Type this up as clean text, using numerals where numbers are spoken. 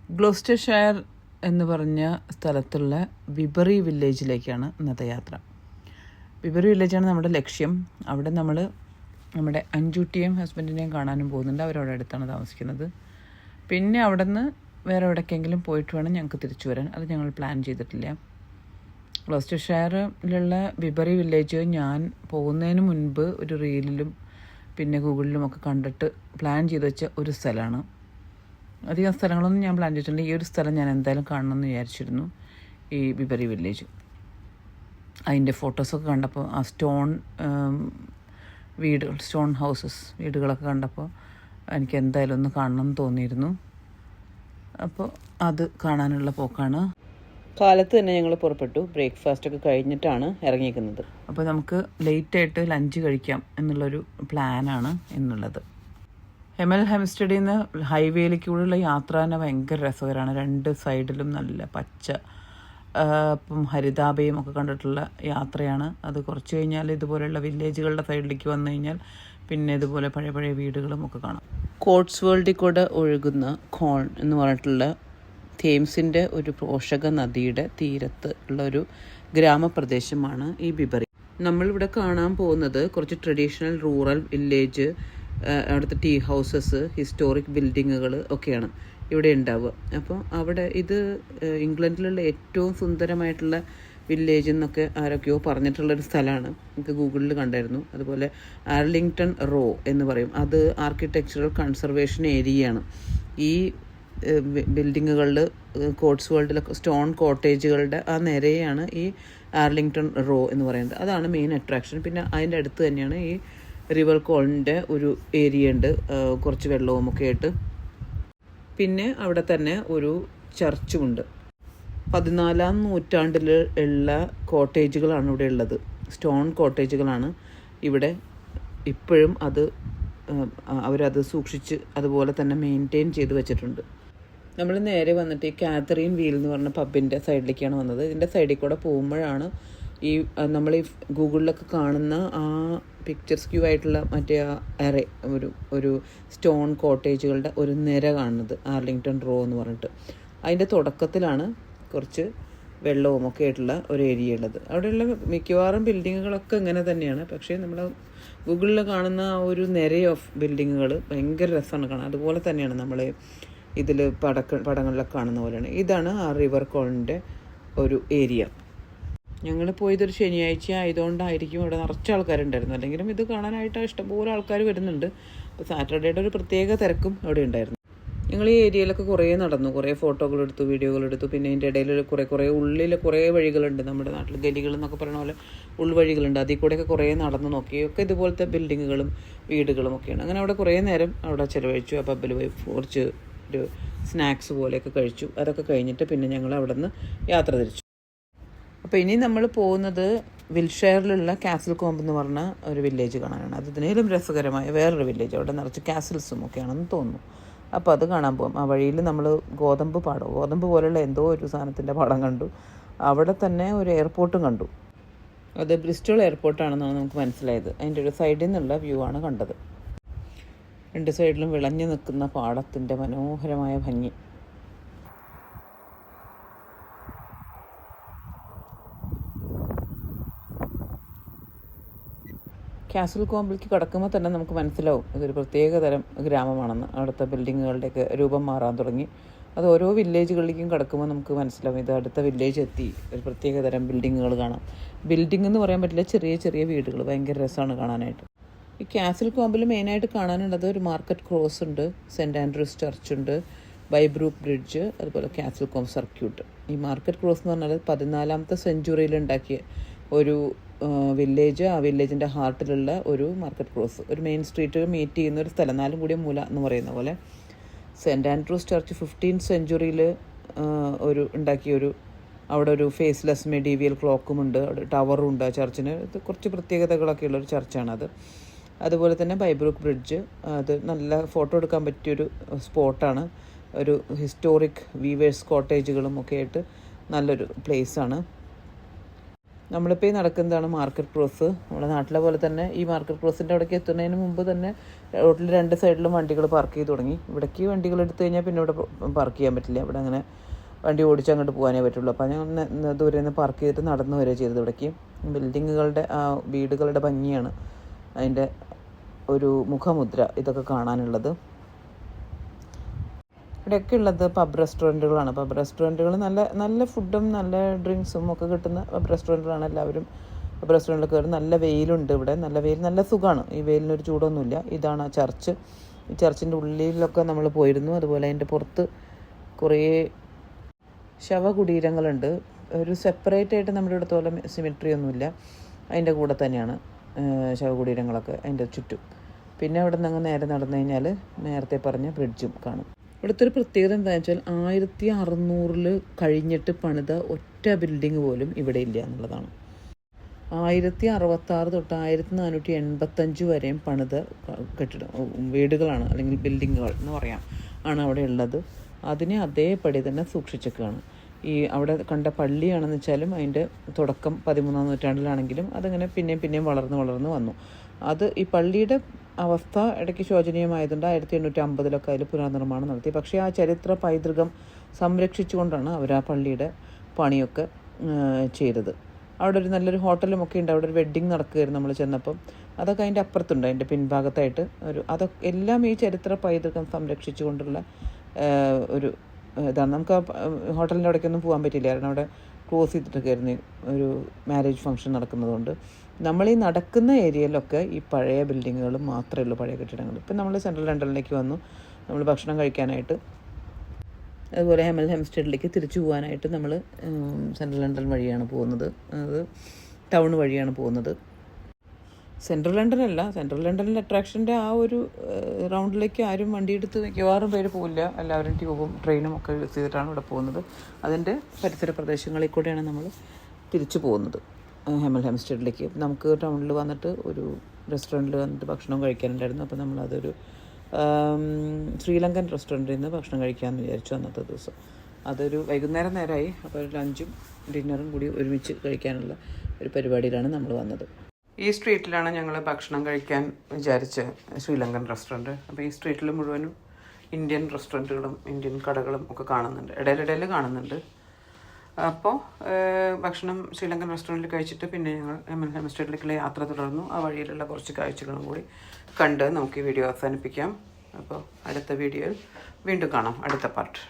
ഗ്ലോസ്റ്റർഷയർ എന്ന് പറഞ്ഞ സ്ഥലത്തുള്ള വിബറി വില്ലേജിലേക്കാണ് ഇന്നത്തെ യാത്ര. വിബറി വില്ലേജാണ് നമ്മുടെ ലക്ഷ്യം. അവിടെ നമ്മൾ നമ്മുടെ അഞ്ചൂട്ടിയെയും ഹസ്ബൻഡിനെയും കാണാനും പോകുന്നുണ്ട്. അവരവിടെ അടുത്താണ് താമസിക്കുന്നത്. പിന്നെ അവിടെ നിന്ന് വേറെ എവിടേക്കെങ്കിലും പോയിട്ട് വേണം ഞങ്ങൾക്ക് തിരിച്ചു വരാൻ. അത് ഞങ്ങൾ പ്ലാൻ ചെയ്തിട്ടില്ല. ഗ്ലോസ്റ്റർഷയറിലുള്ള വിബറി വില്ലേജ് ഞാൻ പോകുന്നതിന് മുൻപ് ഒരു റീലിലും പിന്നെ ഗൂഗിളിലുമൊക്കെ കണ്ടിട്ട് പ്ലാൻ ചെയ്ത് വെച്ച ഒരു സ്ഥലമാണ്. അധികം സ്ഥലങ്ങളൊന്നും ഞാൻ പ്ലാൻ ചെയ്തിട്ടുണ്ട്. ഈ ഒരു സ്ഥലം ഞാൻ എന്തായാലും കാണണമെന്ന് വിചാരിച്ചിരുന്നു, ഈ വിബറി വില്ലേജ്. അതിൻ്റെ ഫോട്ടോസൊക്കെ കണ്ടപ്പോൾ ആ സ്റ്റോൺ ഹൗസസ് വീടുകളൊക്കെ കണ്ടപ്പോൾ എനിക്ക് എന്തായാലും ഒന്ന് കാണണമെന്ന് തോന്നിയിരുന്നു. അപ്പോൾ അത് കാണാനുള്ള പോക്കാണ്. കാലത്ത് തന്നെ ഞങ്ങൾ പുറപ്പെട്ടു. ബ്രേക്ക്ഫാസ്റ്റൊക്കെ കഴിഞ്ഞിട്ടാണ് ഇറങ്ങിയിരിക്കുന്നത്. അപ്പോൾ നമുക്ക് ലേറ്റായിട്ട് ലഞ്ച് കഴിക്കാം എന്നുള്ളൊരു പ്ലാനാണ് എന്നുള്ളത്. ഹെമൽ ഹെംസ്റ്റഡിൽ നിന്ന് ഹൈവേയിലേക്കുള്ള യാത്ര തന്നെ ഭയങ്കര രസകരമാണ്. രണ്ട് സൈഡിലും നല്ല പച്ച ഹരിതാഭയും ഒക്കെ കണ്ടിട്ടുള്ള യാത്രയാണ്. അത് കുറച്ച് കഴിഞ്ഞാൽ ഇതുപോലെയുള്ള വില്ലേജുകളുടെ സൈഡിലേക്ക് വന്നു കഴിഞ്ഞാൽ പിന്നെ ഇതുപോലെ പഴയ പഴയ വീടുകളും ഒക്കെ കാണാം. കോട്സ്വേൾഡിൽ കൂടെ ഒഴുകുന്ന കോൺ എന്ന് പറഞ്ഞിട്ടുള്ള തേംസിൻ്റെ ഒരു പോഷക നദിയുടെ തീരത്ത് ഉള്ള ഒരു ഗ്രാമപ്രദേശമാണ് ഈ വിബറി. നമ്മളിവിടെ കാണാൻ പോകുന്നത് കുറച്ച് ട്രഡീഷണൽ റൂറൽ വില്ലേജ്, അവിടുത്തെ ടീ ഹൗസസ്, ഹിസ്റ്റോറിക് ബിൽഡിങ്ങുകൾ ഒക്കെയാണ് ഇവിടെ ഉണ്ടാവുക. അപ്പോൾ അവിടെ ഇത് ഇംഗ്ലണ്ടിലുള്ള ഏറ്റവും സുന്ദരമായിട്ടുള്ള വില്ലേജ് എന്നൊക്കെ ആരൊക്കെയോ പറഞ്ഞിട്ടുള്ളൊരു സ്ഥലമാണ്. എനിക്ക് ഗൂഗിളിൽ കണ്ടായിരുന്നു. അതുപോലെ ആർലിംഗ്ടൺ റോ എന്ന് പറയും. അത് ആർക്കിടെക്ചറൽ കൺസർവേഷൻ ഏരിയയാണ്. ഈ ബിൽഡിങ്ങുകളിൽ കോട്സ്വേൾഡിലൊക്കെ സ്റ്റോൺ കോട്ടേജുകളുടെ ആ നിരയാണ് ഈ ആർലിംഗ്ടൺ റോ എന്ന് പറയുന്നത്. അതാണ് മെയിൻ അട്രാക്ഷൻ. പിന്നെ അതിൻ്റെ അടുത്ത് തന്നെയാണ് ഈ റിവർ കോളിൻ്റെ ഒരു ഏരിയ ഉണ്ട്, കുറച്ച് വെള്ളവും ഒക്കെ ആയിട്ട്. പിന്നെ അവിടെ തന്നെ ഒരു ചർച്ചുമുണ്ട്. 14ാം നൂറ്റാണ്ടിൽ ഉള്ള കോട്ടേജുകളാണ് ഇവിടെ ഉള്ളത്. സ്റ്റോൺ കോട്ടേജുകളാണ് ഇവിടെ ഇപ്പോഴും. അവരത് സൂക്ഷിച്ച് അതുപോലെ തന്നെ മെയിൻറ്റെയിൻ ചെയ്ത് വെച്ചിട്ടുണ്ട്. നമ്മൾ നേരെ വന്നിട്ട് ഈ കാതറീൻ വീൽ എന്ന് പറഞ്ഞ പബ്ബിൻ്റെ സൈഡിലേക്കാണ് വന്നത്. ഇതിൻ്റെ സൈഡിൽ കൂടെ പോകുമ്പോഴാണ് ഈ നമ്മൾ ഈ ഗൂഗിളിലൊക്കെ കാണുന്ന ആ പിക്ചർസ് ക്യൂ ആയിട്ടുള്ള മറ്റേ ആ ഒരു സ്റ്റോൺ കോട്ടേജുകളുടെ ഒരു നിര കാണുന്നത്, ആർലിംഗ്ടൺ റോ എന്ന് പറഞ്ഞിട്ട്. അതിൻ്റെ തുടക്കത്തിലാണ് കുറച്ച് വെള്ളവും ഒക്കെ ആയിട്ടുള്ള ഒരു ഏരിയ ഉള്ളത്. അവിടെയുള്ള മിക്കവാറും ബിൽഡിങ്ങുകളൊക്കെ ഇങ്ങനെ തന്നെയാണ്. പക്ഷേ നമ്മൾ ഗൂഗിളിൽ കാണുന്ന ആ ഒരു നിര ഓഫ് ബിൽഡിങ്ങുകൾ ഭയങ്കര രസമാണ് കാണാൻ. അതുപോലെ തന്നെയാണ് നമ്മൾ ഇതിൽ പടങ്ങളിലൊക്കെ കാണുന്ന പോലെയാണ്. ഇതാണ് ആ റിവർ കോളിൻ്റെ ഒരു ഏരിയ. ഞങ്ങൾ പോയതൊരു ശനിയാഴ്ച ആയതുകൊണ്ടായിരിക്കും ഇവിടെ നിറച്ച ആൾക്കാരുണ്ടായിരുന്നു. അല്ലെങ്കിലും ഇത് കാണാനായിട്ട് ഇഷ്ടംപോലെ ആൾക്കാർ വരുന്നുണ്ട്. അപ്പോൾ സാറ്റർഡേയുടെ ഒരു പ്രത്യേക തിരക്കും അവിടെ ഉണ്ടായിരുന്നു. ഞങ്ങൾ ഈ ഏരിയയിലൊക്കെ കുറേ നടന്നു, കുറേ ഫോട്ടോകളെടുത്തു, വീഡിയോകളെടുത്തു. പിന്നെ അതിൻ്റെ ഇടയിൽ കുറേ ഉള്ളിൽ കുറേ വഴികളുണ്ട്. നമ്മുടെ നാട്ടിൽ ഗലികൾ എന്നൊക്കെ പറയുന്ന പോലെ ഉൾവഴികളുണ്ട്. അതിൽ കൂടെയൊക്കെ കുറേ നടന്നു നോക്കി. ഒക്കെ ഇതുപോലത്തെ ബിൽഡിങ്ങുകളും വീടുകളും ഒക്കെയാണ്. അങ്ങനെ അവിടെ കുറേ നേരം അവിടെ ചിലവഴിച്ചു. ആ പബ്ബിൽ പോയി കുറച്ച് ഒരു സ്നാക്സ് പോലെയൊക്കെ കഴിച്ചു. അതൊക്കെ കഴിഞ്ഞിട്ട് പിന്നെ ഞങ്ങൾ അവിടെ നിന്ന് യാത്ര തിരിച്ചു. അപ്പോൾ ഇനി നമ്മൾ പോകുന്നത് വിൽഷയറിലുള്ള കാസിൽ കോംബ് എന്ന് പറഞ്ഞ ഒരു വില്ലേജ് കാണാനാണ്. അത് ഇതിനേലും രസകരമായ വേറൊരു വില്ലേജ്. അവിടെ നിറച്ച് കാസിൽസും ഒക്കെയാണെന്ന് തോന്നുന്നു. അപ്പോൾ അത് കാണാൻ പോകും. ആ വഴിയിൽ നമ്മൾ ഗോതമ്പ് പോലെയുള്ള എന്തോ ഒരു സാധനത്തിൻ്റെ പടം കണ്ടു. അവിടെ തന്നെ ഒരു എയർപോർട്ടും കണ്ടു. അത് ബ്രിസ്റ്റോൾ എയർപോർട്ടാണെന്നാണ് നമുക്ക് മനസ്സിലായത്. അതിൻ്റെ ഒരു സൈഡിൽ നിന്നുള്ള വ്യൂ ആണ് കണ്ടത്. രണ്ട് സൈഡിലും വിളഞ്ഞു നിൽക്കുന്ന പാടത്തിൻ്റെ മനോഹരമായ ഭംഗി. കാസിൽ കോംബിലേക്ക് കടക്കുമ്പോൾ തന്നെ നമുക്ക് മനസ്സിലാവും ഇതൊരു പ്രത്യേക തരം ഗ്രാമമാണെന്ന്. അവിടുത്തെ ബിൽഡിങ്ങുകളുടെയൊക്കെ രൂപം മാറാൻ തുടങ്ങി. അത് ഓരോ വില്ലേജുകളിലേക്കും കടക്കുമ്പോൾ നമുക്ക് മനസ്സിലാവും ഇത് അടുത്ത വില്ലേജ് എത്തി. ഒരു പ്രത്യേക തരം ബിൽഡിങ്ങുകൾ കാണാം. ബിൽഡിംഗ് എന്ന് പറയാൻ പറ്റില്ല, ചെറിയ ചെറിയ വീടുകൾ. ഭയങ്കര രസമാണ് കാണാനായിട്ട്. ഈ കാസിൽ കോംബിൽ മെയിനായിട്ട് കാണാനുള്ളത് ഒരു മാർക്കറ്റ് ക്രോസ് ഉണ്ട്, സെൻറ്റ് ആൻഡ്രൂസ് ചർച്ചുണ്ട്, ബൈബ്രൂക്ക് ബ്രിഡ്ജ്, അതുപോലെ കാസിൽ കോംബ് സർക്യൂട്ട്. ഈ മാർക്കറ്റ് ക്രോസ് എന്ന് പറഞ്ഞാൽ 14ാമത്തെ സെഞ്ച്വറിയിൽ ഉണ്ടാക്കിയ ഒരു വില്ലേജ്. ആ വില്ലേജിൻ്റെ ഹാർട്ടിലുള്ള ഒരു മാർക്കറ്റ് ക്രോസ്, ഒരു മെയിൻ സ്ട്രീറ്റ് മീറ്റ് ചെയ്യുന്ന ഒരു സ്ഥലം, നാലും കൂടിയ മൂല എന്ന് പറയുന്ന പോലെ. സെൻറ്റ് ആൻഡ്രൂസ് ചർച്ച് 15th സെഞ്ച്വറിയിൽ ഉണ്ടാക്കിയൊരു, അവിടെ ഒരു ഫേസ്ലെസ് മെഡീവിയൽ ക്ലോക്കുമുണ്ട്, അവിടെ ടവറും ഉണ്ട് ആ ചർച്ചിന്. ഇത് കുറച്ച് പ്രത്യേകതകളൊക്കെ ഉള്ളൊരു ചർച്ചാണത്. അതുപോലെ തന്നെ ബൈബ്രൂക്ക് ബ്രിഡ്ജ്, അത് നല്ല ഫോട്ടോ എടുക്കാൻ പറ്റിയൊരു സ്പോട്ടാണ്. ഒരു ഹിസ്റ്റോറിക് വീവേഴ്സ് കോട്ടേജുകളും ഒക്കെ ആയിട്ട് നല്ലൊരു പ്ലേസാണ്. നമ്മളിപ്പോൾ ഈ നടക്കുന്നതാണ് മാർക്കറ്റ് ക്രോസ്. നമ്മുടെ നാട്ടിലെ പോലെ തന്നെ ഈ മാർക്കറ്റ് ക്രോസിൻ്റെ അവിടേക്ക് എത്തുന്നതിന് മുമ്പ് തന്നെ റോഡിൽ 2 സൈഡിലും വണ്ടികൾ പാർക്ക് ചെയ്ത് തുടങ്ങി. ഇവിടേക്ക് വണ്ടികൾ എടുത്തു കഴിഞ്ഞാൽ പിന്നെ ഇവിടെ പാർക്ക് ചെയ്യാൻ പറ്റില്ല. ഇവിടെ അങ്ങനെ വണ്ടി ഓടിച്ച് അങ്ങോട്ട് പോകാനേ പറ്റുള്ളൂ. അപ്പോൾ ഞാൻ ദൂരെ നിന്ന് പാർക്ക് ചെയ്തിട്ട് നടന്നു വരെ ചെയ്തത്. ഇവിടേക്ക് ബിൽഡിങ്ങുകളുടെ ആ വീടുകളുടെ ഭംഗിയാണ് അതിൻ്റെ ഒരു മുഖമുദ്ര ഇതൊക്കെ കാണാനുള്ളത്. ഇവിടെയൊക്കെ ഉള്ളത് പബ് റെസ്റ്റോറൻറ്റുകളാണ്. പബ് റെസ്റ്റോറൻറ്റുകൾ നല്ല നല്ല ഫുഡും നല്ല ഡ്രിങ്ക്സും ഒക്കെ കിട്ടുന്ന പബ് റെസ്റ്റോറൻറ്റുകളാണ്. എല്ലാവരും പബ് റെസ്റ്റോറൻറ്റിൽ കയറും. നല്ല വെയിലുണ്ട് ഇവിടെ, നല്ല വെയിൽ, നല്ല സുഖമാണ്. ഈ വെയിലിനൊരു ചൂടൊന്നുമില്ല. ഇതാണ് ചർച്ച്. ഈ ചർച്ചിൻ്റെ ഉള്ളിലൊക്കെ നമ്മൾ പോയിരുന്നു. അതുപോലെ അതിൻ്റെ പുറത്ത് കുറേ ശവകുടീരങ്ങളുണ്ട്. ഒരു സെപ്പറേറ്റ് ആയിട്ട് നമ്മുടെ ഇവിടുത്തെ പോലെ സിമെട്രി ഒന്നുമില്ല. അതിൻ്റെ കൂടെ തന്നെയാണ് ശവകുടീരങ്ങളൊക്കെ അതിൻ്റെ ചുറ്റും. പിന്നെ അവിടെ നിന്ന് നേരെ നടന്നു കഴിഞ്ഞാൽ നേരത്തെ പറഞ്ഞ ബ്രിഡ്ജും കാണും. ഇവിടുത്തെ ഒരു പ്രത്യേകത എന്താണെന്ന് വെച്ചാൽ 1600 കഴിഞ്ഞിട്ട് പണിത ഒറ്റ ബിൽഡിങ് പോലും ഇവിടെ ഇല്ല എന്നുള്ളതാണ്. 1066 തൊട്ട് 1485 വരെയും പണിത വീടുകളാണ്, അല്ലെങ്കിൽ ബിൽഡിങ്ങുകൾ എന്ന് പറയാം, ആണ് അവിടെ ഉള്ളത്. അതിനെ അതേപടി തന്നെ സൂക്ഷിച്ചേക്കാണ്. ഈ അവിടെ കണ്ട പള്ളിയാണെന്ന് വെച്ചാലും അതിൻ്റെ തുടക്കം 13-ാം നൂറ്റാണ്ടിലാണെങ്കിലും അതങ്ങനെ പിന്നെയും വളർന്ന് വന്നു. അത് ഈ പള്ളിയുടെ അവസ്ഥ ഇടയ്ക്ക് ശോചനീയമായതുകൊണ്ട് 1850 അതിൽ പുനർനിർമ്മാണം നടത്തി. പക്ഷേ ആ ചരിത്ര പൈതൃകം സംരക്ഷിച്ചുകൊണ്ടാണ് അവർ ആ പള്ളിയുടെ പണിയൊക്കെ ചെയ്തത്. അവിടെ ഒരു നല്ലൊരു ഹോട്ടലും ഒക്കെ ഉണ്ട്. അവിടെ ഒരു വെഡ്ഡിങ് നടക്കുകയായിരുന്നു നമ്മൾ ചെന്നപ്പം. അതൊക്കെ അതിൻ്റെ അപ്പുറത്തുണ്ട്, അതിൻ്റെ പിൻഭാഗത്തായിട്ട് അതൊക്കെ എല്ലാം ഈ ചരിത്ര പൈതൃകം സംരക്ഷിച്ചുകൊണ്ടുള്ള ഒരു ഇതാണ്. നമുക്ക് ആ ഹോട്ടലിൻ്റെ അവിടേക്കൊന്നും പോകാൻ പറ്റില്ല, കാരണം അവിടെ ക്ലോസ് ചെയ്തിട്ടൊക്കെ ആയിരുന്നു ഒരു മാരേജ് ഫംഗ്ഷൻ നടക്കുന്നതുകൊണ്ട്. നമ്മൾ ഈ നടക്കുന്ന ഏരിയയിലൊക്കെ ഈ പഴയ ബിൽഡിങ്ങുകൾ മാത്രമേ ഉള്ളൂ, പഴയ കെട്ടിടങ്ങൾ. ഇപ്പം നമ്മൾ സെൻട്രൽ ലണ്ടനിലേക്ക് വന്നു, നമ്മൾ ഭക്ഷണം കഴിക്കാനായിട്ട്. അതുപോലെ ഹെമൽ ഹെംസ്റ്റഡിലേക്ക് തിരിച്ചു പോകാനായിട്ട് നമ്മൾ സെൻട്രൽ ലണ്ടൻ വഴിയാണ് പോകുന്നത്, അത് ടൗൺ വഴിയാണ് പോകുന്നത്. സെൻട്രൽ ലണ്ടനല്ല, സെൻട്രൽ ലണ്ടനിലെ അട്രാക്ഷൻ്റെ ആ ഒരു റൗണ്ടിലേക്ക് ആരും വണ്ടിയെടുത്ത് മിക്കവാറും പേര് പോവില്ല. എല്ലാവരും ട്യൂബും ട്രെയിനും ഒക്കെ യൂസ് ചെയ്തിട്ടാണ് ഇവിടെ പോകുന്നത്. അതിൻ്റെ പരിസര പ്രദേശങ്ങളിൽ കൂടെയാണ് നമ്മൾ തിരിച്ചു പോകുന്നത് ഹെമൽ ഹെംസ്റ്റഡിലേക്ക്. നമുക്ക് ടൗണിൽ വന്നിട്ട് ഒരു റെസ്റ്റോറൻറ്റിൽ വന്നിട്ട് ഭക്ഷണം കഴിക്കാനുണ്ടായിരുന്നു. അപ്പോൾ നമ്മളതൊരു ശ്രീലങ്കൻ റെസ്റ്റോറൻറ്റിൽ നിന്ന് ഭക്ഷണം കഴിക്കാമെന്ന് വിചാരിച്ചു അന്നത്തെ ദിവസം. അതൊരു വൈകുന്നേരം നേരമായി. അപ്പോൾ ഒരു ലഞ്ചും ഡിന്നറും കൂടി ഒരുമിച്ച് കഴിക്കാനുള്ള ഒരു പരിപാടിയിലാണ് നമ്മൾ വന്നത്. ഈ സ്ട്രീറ്റിലാണ് ഞങ്ങൾ ഭക്ഷണം കഴിക്കാൻ വിചാരിച്ച ശ്രീലങ്കൻ റെസ്റ്റോറൻറ്റ്. അപ്പോൾ ഈ സ്ട്രീറ്റിൽ മുഴുവനും ഇന്ത്യൻ റെസ്റ്റോറൻറ്റുകളും ഇന്ത്യൻ കടകളും ഒക്കെ കാണുന്നുണ്ട്, ഇടയിലിടയിൽ കാണുന്നുണ്ട്. അപ്പോൾ ഭക്ഷണം ശ്രീലങ്കൻ റെസ്റ്റോറൻറ്റിൽ കഴിച്ചിട്ട് പിന്നെ ഞങ്ങൾ ഹെമൽ ഹെംസ്റ്റഡിലേക്കുള്ള യാത്ര തുടർന്നു. ആ വഴിയിലുള്ള കുറച്ച് കാഴ്ചകളും കൂടി കണ്ട് നമുക്ക് ഈ വീഡിയോ അവസാനിപ്പിക്കാം. അപ്പോൾ അടുത്ത വീഡിയോയിൽ വീണ്ടും കാണാം, അടുത്ത പാർട്ട്.